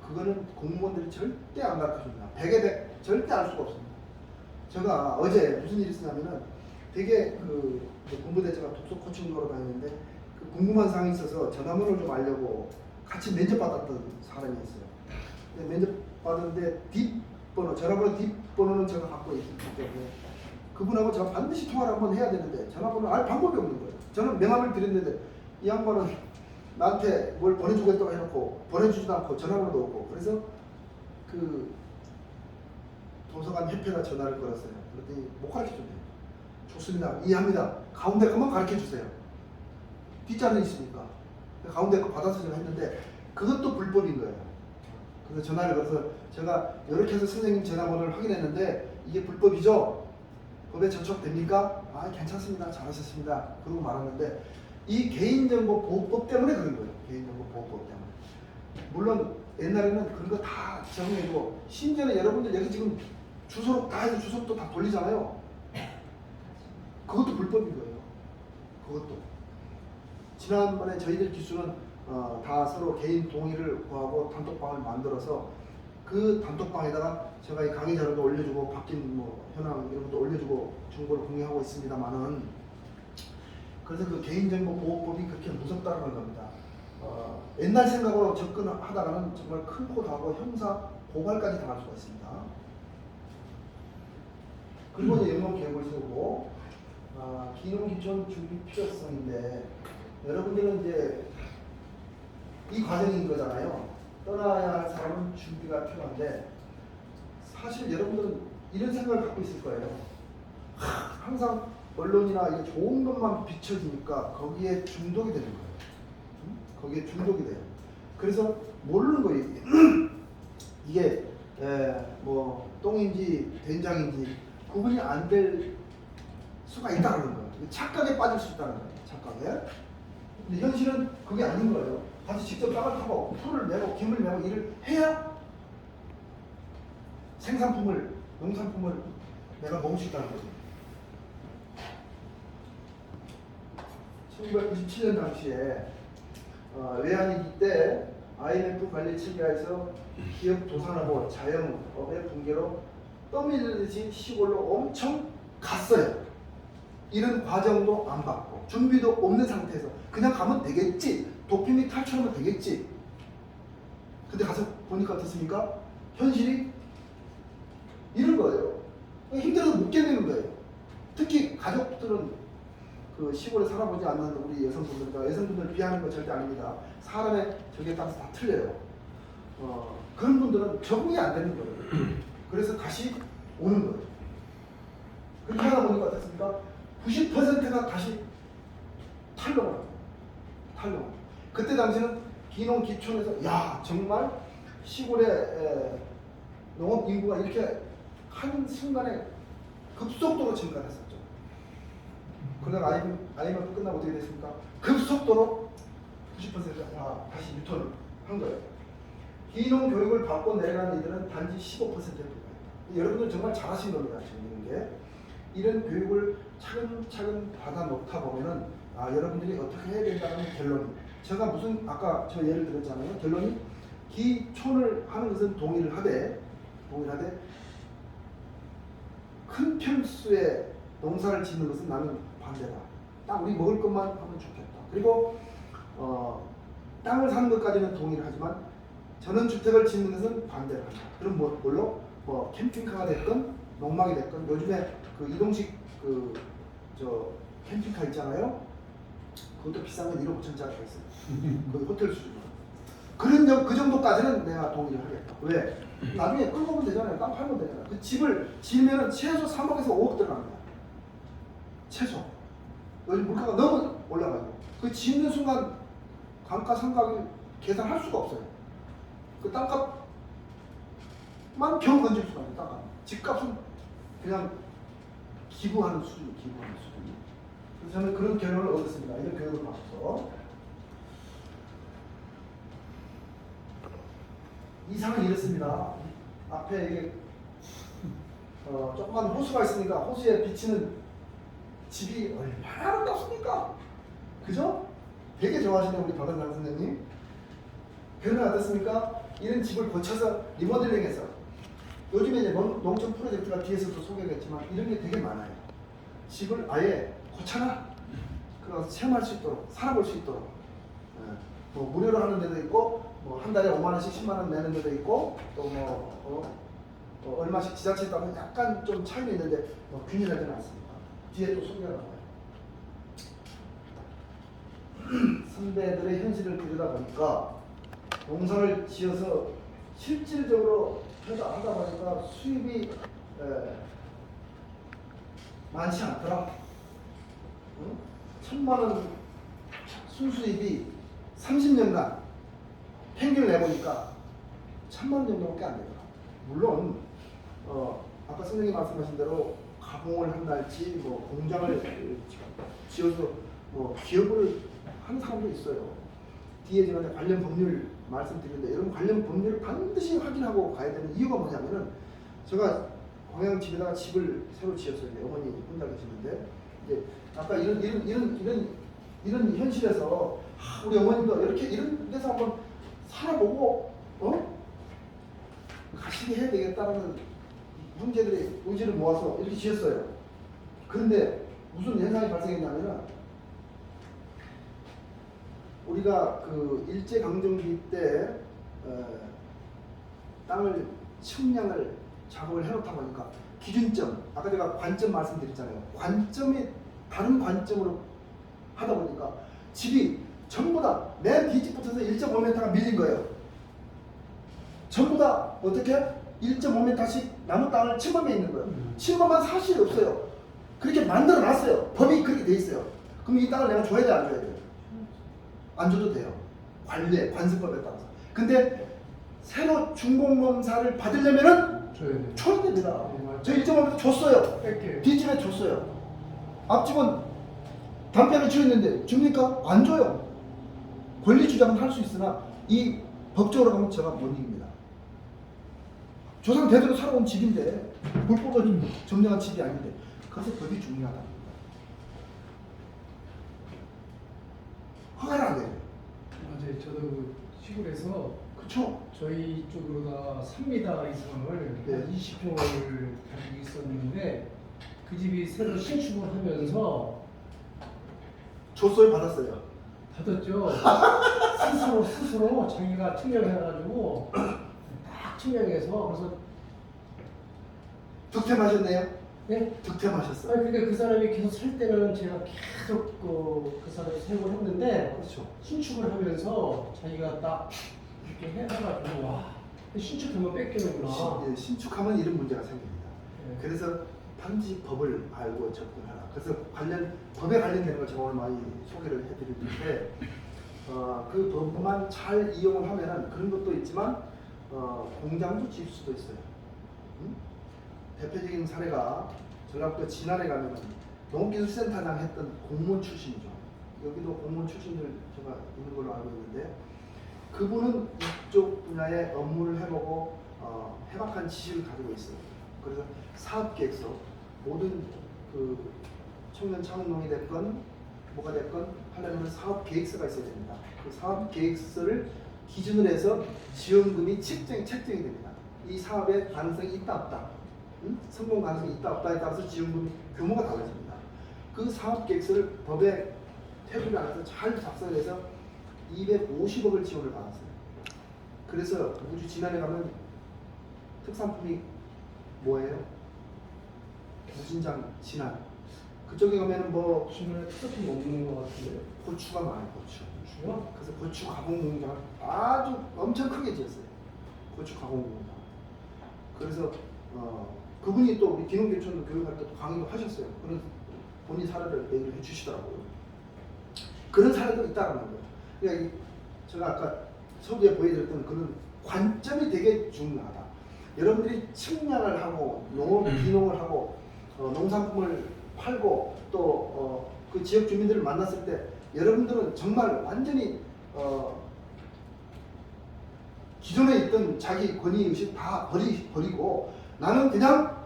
그거는 공무원들이 절대 안 가르쳐줍니다. 100에 100 절대 알 수가 없습니다. 제가 어제 무슨 일이 있었냐면은 되게 그 공부대제가 독서 코칭 도로 다니는데 그 그 궁금한 사항이 있어서 전화번호를 좀 알려고 같이 면접 받았던 사람이 있어요. 근데 면접 받았는데 뒷번호, 전화번호 뒷번호는 제가 갖고 있기 때문에 그분하고 제가 반드시 통화를 한번 해야 되는데 전화번호를 알 방법이 없는 거예요. 저는 명함을 드렸는데 이 양반은 나한테 뭘 보내주겠다고 해놓고 보내주지도 않고 전화번호도 없고, 그래서 그 도서관 협회가 전화를 걸었어요. 그랬더니 못 가르쳐준대요. 좋습니다. 이해합니다. 가운데 것만 가르쳐주세요. 뒷자는 있으니까. 가운데 거 받아서 제가 했는데 그것도 불법인 거예요. 그래서 전화를 걸어서 제가 이렇게 해서 선생님 전화번호를 확인했는데 이게 불법이죠? 법에 저촉됩니까? 아, 괜찮습니다. 잘하셨습니다. 그러고 말았는데 이 개인정보보호법 때문에 그런 거예요. 개인정보보호법 때문에. 물론 옛날에는 그런 거 다 정해고, 심지어는 여러분들 여기 지금 주소록 다 해서 주소록도 다 돌리잖아요. 그것도 불법인 거예요. 그것도. 지난번에 저희들 기수는 다 서로 개인 동의를 구하고 단톡방을 만들어서 그 단톡방에다가 제가 이 강의 자료도 올려주고 바뀐 뭐 현황 이런 것도 올려주고 정보를 공유하고 있습니다만은, 그래서 그 개인정보보호법이 그렇게 무섭다는 겁니다. 옛날 생각으로 접근하다가는 정말 큰 코 다하고 형사 고발까지 당할 수가 있습니다. 그리고 이제 영문 계획을 세우고 기농기촌 준비 필요성인데, 여러분들은 이제 이 과정인 거잖아요. 떠나야 할 사람은 준비가 필요한데, 사실 여러분들은 이런 생각을 갖고 있을 거예요. 항상 언론이나 이게 좋은 것만 비춰지니까 거기에 중독이 되는 거예요. 거기에 중독이 돼요. 그래서 모르는 거예요. 이게 뭐 똥인지 된장인지 구분이 안 될 수가 있다는 거예요. 착각에 빠질 수 있다는 거예요. 착각에. 근데 현실은 그게 아닌 거예요. 같이 직접 땅을 타고 풀을 내고 김을 내고 일을 해야 생산품을, 농산품을 내가 먹을 수 있다는 거죠. 1997년 당시에 외환위기 때 IMF 관리 체계에서 기업 도산하고 자영업의 붕괴로 떠밀리듯이 시골로 엄청 갔어요. 이런 과정도 안 받고 준비도 없는 상태에서 그냥 가면 되겠지, 도피미 탈출하면 되겠지. 근데 가서 보니까 어떻습니까? 현실이 이런 거예요. 힘들어서 못 견디는 거예요. 특히 가족들은 그 시골에 살아보지 않는 우리 여성분들과, 여성분들 비하는 거 절대 아닙니다. 사람의 저기에 따라서 다 틀려요. 그런 분들은 적응이 안 되는 거예요. 그래서 다시 오는 거예요. 그렇게 하다 보니까 어떻습니까? 90%가 다시 탈로가 나요. 탈로. 그때 당시는 기농기촌에서 야 정말 시골의 농업 인구가 이렇게 한 순간에 급속도로 증가했었죠. 그러다가 IMF 끝나고 어떻게 됐습니까? 급속도로 90%가 다시 유턴을 한 거예요. 기농 교육을 받고 내려가는 이들은 단지 15%일 거예요. 여러분들 정말 잘하신 겁니다. 지금 이런 게. 이런 교육을 차근차근 받아 놓다 보면은 여러분들이 어떻게 해야 된다는 결론이, 제가 무슨 아까 저 예를 들었잖아요. 결론이 기촌을 하는 것은 동의를 하되 큰 평수의 농사를 짓는 것은 나는 반대다. 딱 우리 먹을 것만 하면 좋겠다. 그리고 땅을 사는 것까지는 동의를 하지만 전원주택을 짓는 것은 반대를 한다. 그럼 뭘로? 뭐 캠핑카가 됐건 농막이 됐건, 요즘에 그 이동식 저 캠핑카 있잖아요. 그것도 비싼 건 1억 5천짜리가 있어요. 그 호텔 수준으로. 그 정도까지는 내가 동의를 하겠다. 왜? 나중에 끌고 오면 되잖아요. 땅 팔면 되잖아요. 그 집을 지으면 최소 3억에서 5억 들어갑니다. 최소. 요즘 물가가 너무 올라가지고 그 짓는 순간 감가 상각을 계산할 수가 없어요. 그 땅값만 겨우 건질 수가 있어요. 땅값. 집값은 그냥 기부하는 수준. 그래서 저는 그런 결론을 얻었습니다. 이런 교육을 받아서. 이상은 이렇습니다. 앞에 이게 조그만 호수가 있으니까 호수에 비치는 집이 얼마나 아름답습니까? 그죠? 되게 좋아하시는 우리 박은상 선생님. 그러면 어떻습니까? 이런 집을 고쳐서 리모델링해서, 요즘에 이제 농촌 프로젝트가 뒤에서도 소개했지만 이런 게 되게 많아요. 집을 아예 고쳐놔. 그래서 체험할 수 있도록 살아볼 수 있도록 뭐 무료로 하는 데도 있고 뭐 한 달에 5만 원씩 10만 원 내는 데도 있고 또 얼마씩 지자체에 따라 약간 좀 차이는 있는데 뭐 균일하지는 않습니다. 뒤에 또 소개가 나와요. 선배들의 현실을 들여다보니까 농사를 지어서 실질적으로 하다 보니까 수입이 많지 않더라. 1,000만 원 순수입이 30년간 평균을 내보니까 1,000만 원 정도밖에 안 되더라. 물론 아까 선생님이 말씀하신 대로 가공을 한달지 뭐 공장을 지어서 뭐 기업을 하는 사람도 있어요. 뒤에 제가 관련 법률 말씀드리는데 여러분 관련 법률을 반드시 확인하고 가야 되는 이유가 뭐냐면은 제가 광양집에다가 집을 새로 지었어요. 어머니 혼자 계시는데 이제 아까 이런 현실에서 우리 어머님도 이렇게 이런 데서 한번 살아보고 가시게 해야 되겠다라는 문제들의 의지를 모아서 이렇게 지었어요. 그런데 무슨 현상이 발생했냐면은 우리가 그 일제강점기 때 땅을 측량을 작업을 해놓다 보니까 기준점, 아까 제가 관점 말씀드렸잖아요. 관점이 다른 관점으로 하다 보니까 집이 전부 다 맨 뒷집부터 1.5m가 밀린 거예요. 전부 다 어떻게 1.5m씩 남은 땅을 침범해 있는 거예요. 침범한 사실이 없어요. 그렇게 만들어 놨어요. 법이 그렇게 돼 있어요. 그럼 이 땅을 내가 줘야 돼, 안 줘야 돼요? 안 줘도 돼요. 관습법에 따라서. 근데 새로 중공검사를 받으려면은 줘야 됩니다. 저 1.5m 줬어요. 뒷집에 줬어요. 앞집은 담벼락에 주였는데 줍니까? 안 줘요. 권리 주장은 할 수 있으나 이 법적으로 가면 제가 못 이깁니다. 조상 대대로 살아온 집인데 불법으로 점령한 집이 아닌데 그래서 법이 중요하다. 허가를 안 돼요. 맞아요. 저도 그 시골에서 그렇죠? 저희 쪽으로다 3m 이상을 네. 20평을 가지고 있었는데 그 집이 새로 신축을 하면서 줬어요, 받았어요. 받았죠. 스스로 자기가 측량해가지고 딱 측량해서 그래서 득템하셨네요? 네? 득템하셨어요. 아니 근데 그 사람이 계속 살 때는 제가 계속 그 사람이 세고 했는데 그렇죠. 신축을 하면서 자기가 딱 이렇게 해가지고 와 신축하면 뺏기는구나. 신축하면 이런 문제가 생깁니다. 네. 그래서 반드시 법을 알고 접근하라. 그래서 법에 관련된 걸 제가 오늘 많이 소개를 해드리는데 그 법만 잘 이용을 하면은 그런 것도 있지만 공장도 지을 수도 있어요. 대표적인 사례가 전라북도 진안에 가면은 농기술센터장 했던 공무원 출신이죠. 여기도 공무원 출신들 제가 있는 걸로 알고 있는데 그분은 이쪽 분야의 업무를 해보고 해박한 지식을 가지고 있어요. 그래서 사업계획서 모든 그 청년 창업농이 됐건 뭐가 됐건 하려면 사업계획서가 있어야 됩니다. 그 사업계획서를 기준으로 해서 지원금이 책정이 됩니다. 이 사업의 가능성이 있다 없다, 성공 가능성이 있다 없다에 따라서 지원금 규모가 달라집니다. 그 사업계획서를 법에 테두리 안에서 잘 작성해서 250억을 지원을 받았어요. 그래서 우주 진안에 가면 특산품이 뭐예요? 무진장 진안. 그쪽에 가면은 뭐 주변에 특산품 없는 것 같은데. 고추가 많아요. 고추요. 고추요? 그래서 고추 가공 공장을 아주 엄청 크게 지었어요. 고추 가공 공장. 그래서 그분이 또 우리 기농교촌 교육할 때 강의도 하셨어요. 그런 본인 사례를 얘기를 해주시더라고요. 그런 사례도 있다는 거예요. 그러니까 제가 아까 서두에 보여드렸던 그런 관점이 되게 중요하다. 여러분들이 측량을 하고 농업, 기농을 하고 농산품을 팔고 또 그 지역 주민들을 만났을 때 여러분들은 정말 완전히 기존에 있던 자기 권위의식 다 버리고 나는 그냥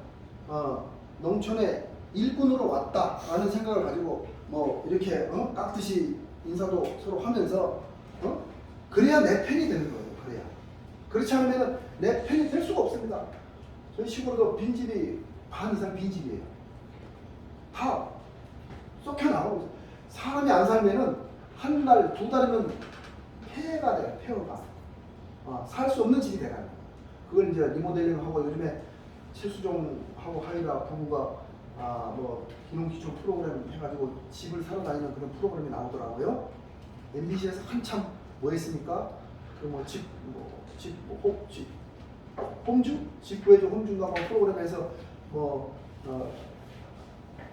농촌의 일꾼으로 왔다라는 생각을 가지고 뭐 이렇게 깍듯이 인사도 서로 하면서 그래야 내 편이 되는 거예요. 그래야. 그렇지 않으면 내 편이 될 수가 없습니다. 저희 시골도 빈집이 반 이상 빈집이에요. 다 썩혀 나오고 사람이 안 살면은 한 달, 두 달이면 폐가 돼요. 폐허가. 살 수 없는 집이 돼가요. 그걸 이제 리모델링하고 요즘에 최수종하고 하이라 부부가 뭐 기농기촌 프로그램 해가지고 집을 사러 다니는 그런 프로그램이 나오더라고요. MBC에서 한참 뭐 했습니까? 홈주? 집 구해줘 홈주인가 뭐 프로그램에서 뭐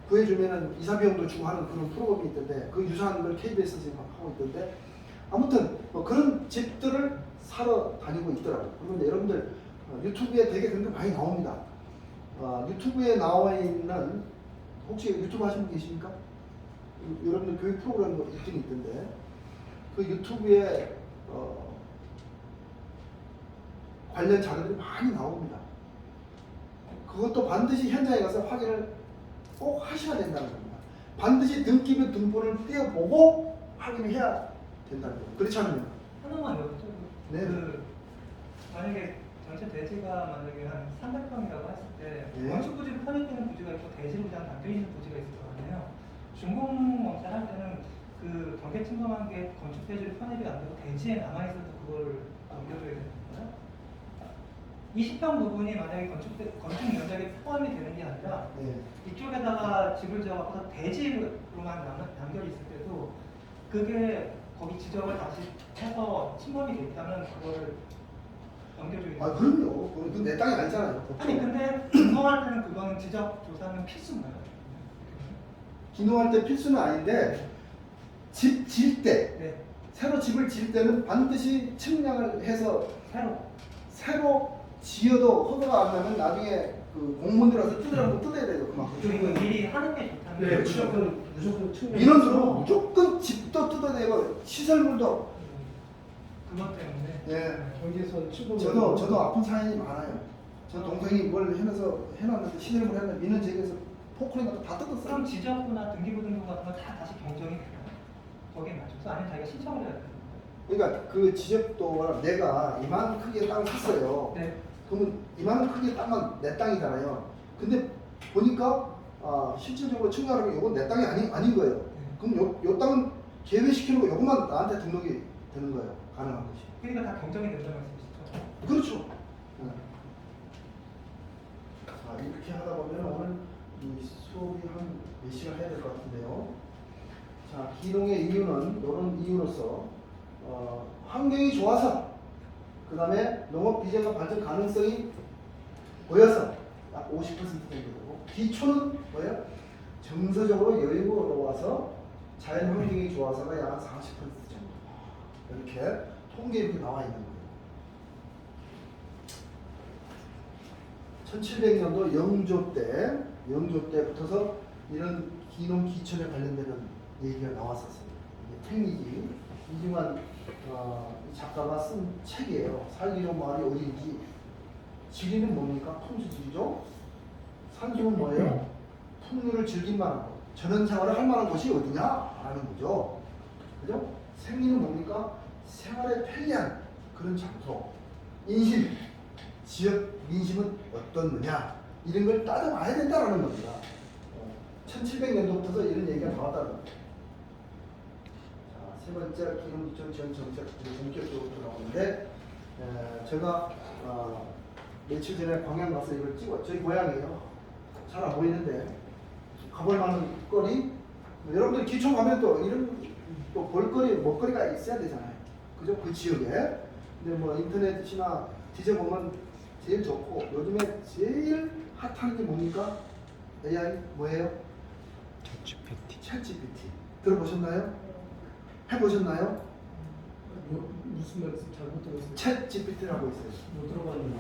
구해주면은 이사 비용도 주고 하는 그런 프로그램이 있던데 그 유사한 걸 KBS에서 지금 하고 있던데 아무튼 뭐 그런 집들을 사러 다니고 있더라고요. 그런데 여러분들 유튜브에 되게 그런 게 많이 나옵니다. 유튜브에 나와 있는 혹시 유튜브 하시는 분 계십니까? 여러분들 교육 프로그램도 있긴 있던데 그 유튜브에 관련 자료들이 많이 나옵니다. 그것도 반드시 현장에 가서 확인을 꼭 하셔야 된다는 겁니다. 반드시 등기부 등본을 떼어보고 확인을 해야 된다는 겁니다. 그렇지 않으면 하나만 여쭤도 네. 만약에 전체 대지가 만약에 한 300평이라고 했을 때 네. 건축 부지로 편입되는 부지가 있고 대지로 그냥 담겨 있는 부지가 있을 거 아니에요. 준공업체 할 때는 그 경계 침범한 게 건축 대지로 편입이 안 되고 대지에 남아 있어도 그걸 넘겨줘야 되는 거예요. 20평 부분이 만약에 건축 면적에 포함이 되는 게 아니라 네. 이쪽에다가 집을 지어갖고 대지로만 남겨 있을 때도 그게 거기 지적을 다시 해서 침범이 됐다면 그거를 넘겨줘야 돼요. 그럼요. 그건 내 땅이 아니잖아요. 아니 근데 준공할 때는 그거는 지적 조사는 필수인가요? 기농할 때 필수는 아닌데 집 지을 때 네. 새로 집을 지을 때는 반드시 측량을 해서 새로 지어도 허가가 안 나면 나중에 그 공무원들 와서 뜯으라고 뜯어야 돼요. 그만큼. 이거 미리 하는 게 좋다는 네, 거죠. 무조건 측면. 민원으로 무조건 집도 뜯어내고 시설물도. 그것 때문에. 예. 경계선 침범. 저도 아픈 사연이 많아요. 저 동생이 뭘 해놨는데 시설물 했는데 민원 제기해서 포크레인 다 뜯었어요. 그럼 지적부나 등기부 등본 같은 거 다 다시 경정이 돼요? 거기에 맞춰서 아니면 자기가 신청을 해야 돼요? 그러니까 그 지적도가 내가 이만 크기의 땅을 샀어요. 네. 그러면 이만 크기의 땅만 내 땅이잖아요. 근데 보니까 실질적으로 측량하면 이건 내 땅이 아닌 거예요. 그럼 요 땅은 제외시키는 거 요것만 나한테 등록이 되는 거예요. 가능한 것이. 그러니까 다 경정이 된다는 말씀이시죠? 그렇죠. 네. 자, 이렇게 하다 보면 오늘 이 수업이 한 몇 시간 해야 될 것 같은데요. 자, 기농의 이유는 이런 이유로서 환경이 좋아서 그 다음에 농업 비전과 발전 가능성이 보여서 약 50% 정도. 기초는 뭐예요? 정서적으로 여유로워서 자연 환경이 좋아서가 약 40% 정도. 이렇게 통계 이렇게 나와 있는 거예요. 1700년도 영조 때부터서 이런 기농 기촌에 관련되는 얘기가 나왔었어요. 이게 택리지 이중환 작가가 쓴 책이에요. 살기 좋은 마을이 어디인지. 지리는 뭡니까? 풍수지리죠. 산수는 뭐예요? 풍류를 즐길 만한 곳. 전원생활을 할 만한 곳이 어디냐? 라는 거죠. 그죠? 생리는 뭡니까? 생활에 편리한 그런 장소. 인심, 지역 민심은 어떻느냐? 이런 걸 따져봐야 된다는 겁니다. 1700년도부터 이런 얘기가 나왔다는 거예요. 자, 세 번째 기농기촌 지원 정책 본격적으로 들어가는데 제가 며칠 전에 광양 가서 이걸 찍었죠. 저희 고향이에요. 잘 안 보이는데 가볼 만한 거리. 여러분들 기촌 가면 또 이런 또 볼거리, 먹거리가 있어야 되잖아요. 그죠? 그 지역에. 근데 뭐 인터넷이나 뒤져보면 제일 좋고 요즘에 제일 핫한 게 뭡니까? AI 뭐예요? 챗GPT. 들어보셨나요? 해보셨나요? 무슨 말씀 잘못 들었어요? 챗GPT라고 있어요. 못 들어봤는데.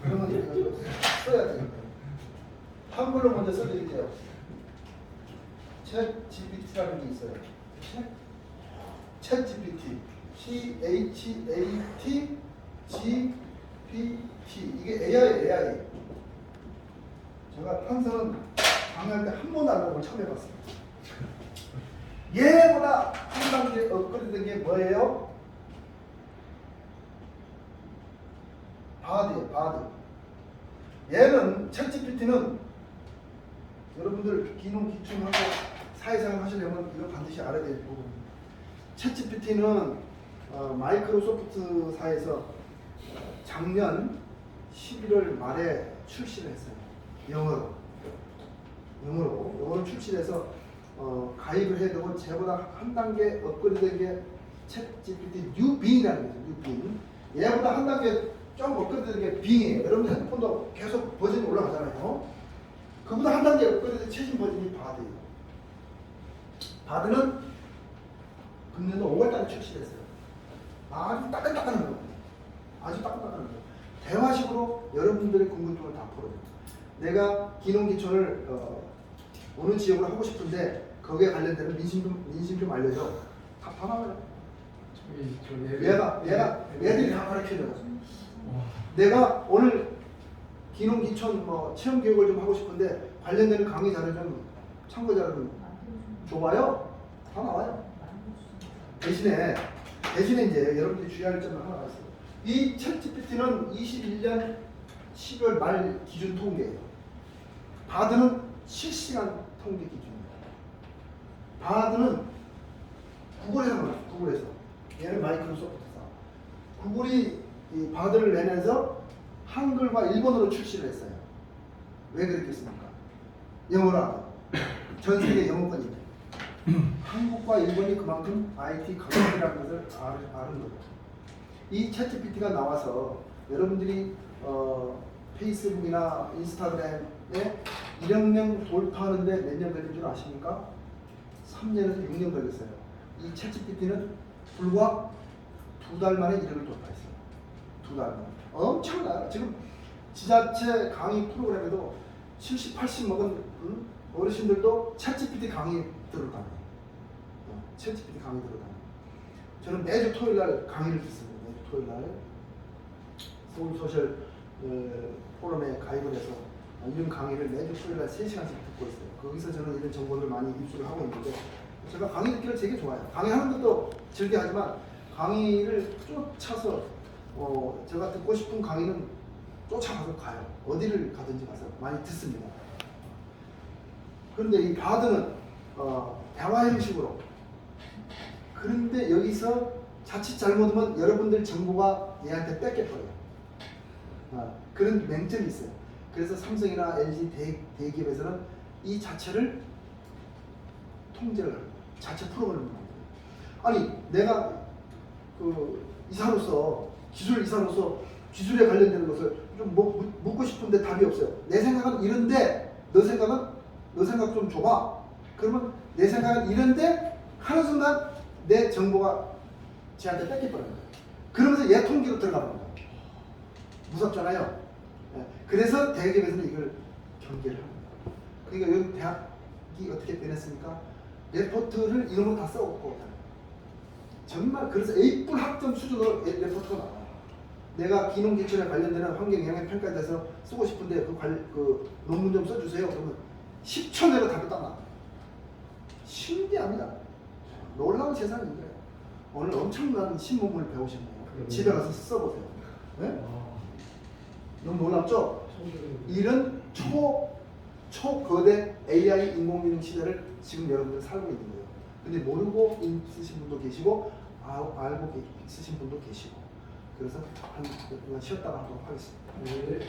그러면 제가 써야 되니까. 한글로 먼저 써드릴게요. 챗GPT라는 게 있어요. 챗GPT. ChatGPT. 이게 AI. 제가 평소는 강의할 때 한 번도 안 해보고 처음 해봤어요. 얘보다 한 단계 업그레이드 된 게 뭐예요? 바드예요, 바드. 얘는 챗GPT는 여러분들 기농 기촌하고 사회생활 하시려면 이거 반드시 알아야 될 부분입니다. 챗GPT는 마이크로소프트사에서 작년 11월 말에 출시를 했어요. 영어로 출시해서 가입을 해야 되고 쟤보다 한 단계 업그레이드된 게 챗GPT 뉴빙이라는 거죠. 뉴빙. 얘보다 한 단계 좀 업그레이드된 게 빙이에요. 여러분 핸드폰도 계속 버전이 올라가잖아요. 그보다 한 단계 업그레이드 최신 버전이 바드예요. 바드는 금년도 5월달에 출시됐어요. 아주 따끈따끈한 거. 아주 따끈따끈한 거. 대화식으로 여러분들의 궁금증을 다 풀어줘요. 내가 기농기촌을 어느 지역으로 하고 싶은데 거기에 관련되는 민심 좀 알려줘. 다 나와요. 얘들이 다 가르쳐줘요. 내가 오늘 기농기촌 체험 교육을 좀 하고 싶은데 관련되는 강의 자료 좀 참고 자료 좀 줘봐요. 다 나와요. 대신에 이제 여러분들이 주의할 점은 하나가 있어요. 이 챗GPT는 21년 12월 말 기준 통계예요. 바드는 실시간 통계 기준입니다. 바드는 구글에서 나왔어요. 구글에서. 얘는 마이크로소프트사. 구글이 이 바드를 내면서 한글과 일본어로 출시를 했어요. 왜 그랬겠습니까? 영어로 하고 전 세계 영어권입니다. 한국과 일본이 그만큼 IT 강국이라는 것을 아는 거죠. 이 챗GPT가 나와서 여러분들이 페이스북이나 인스타그램에 1억 명 돌파하는데 몇 년 걸린 줄 아십니까? 3년에서 6년 걸렸어요. 이 챗GPT는 불과 2달 만에 1억을 돌파했어요. 2달 만에. 엄청나요. 지금 지자체 강의 프로그램에도 70, 80 먹은 어르신들도 챗GPT 강의 들어가요. 챗GPT 강의 들어가요. 저는 매주 토요일 날 강의를 듣습니다. 매주 토요일 날 서울 소셜 포럼에 가입을 해서 이런 강의를 매주 토요일 날 3시간씩 듣고 있어요. 거기서 저는 이런 정보를 많이 입수를 하고 있는데 제가 강의 듣기를 되게 좋아해요. 강의하는 것도 즐겨하지만 강의를 쫓아서 제가 듣고 싶은 강의는 쫓아가서 가요. 어디를 가든지 가서 많이 듣습니다. 그런데 이 바드는 대화 형식으로. 그런데 여기서 자칫 잘못하면 여러분들 정보가 얘한테 뺏겨버려요. 그런 맹점이 있어요. 그래서 삼성이나 LG 대기업에서는 이 자체를 통제를 하고 자체 프로그램을 만들어요. 아니 내가 기술 이사로서 기술에 관련되는 것을 좀 묻고 싶은데 답이 없어요. 내 생각은 이런데 너 생각 좀 줘봐. 그러면 내 생각은 이런데 하는 순간 내 정보가 쟤한테 뺏겨버려요. 그러면서 얘 통계로 들어가는 거예요. 무섭잖아요. 그래서 대기업에서는 이걸 경계를 합니다. 그러니까 여기 대학이 어떻게 변했습니까? 레포트를 이런 거 다 써갖고 정말 그래서 A+ 학점 수준으로 레포트가 나와요. 내가 기농기촌에 관련되는 환경영향평가에 대해서 쓰고 싶은데 그 논문 좀 써주세요. 그러면 10초 내로 답이 딱 나와요. 신기합니다. 놀라운 세상인데 오늘 엄청난 신문을 배우셨네요. 집에 가서 써보세요. 네? 너무 놀랍죠? 이런 초거대 AI 인공지능 시대를 지금 여러분들 살고 있는 거예요. 근데 모르고 있으신 분도 계시고 알고 있으신 분도 계시고 그래서 한 몇 분간 쉬었다가 하도록 하겠습니다. 네.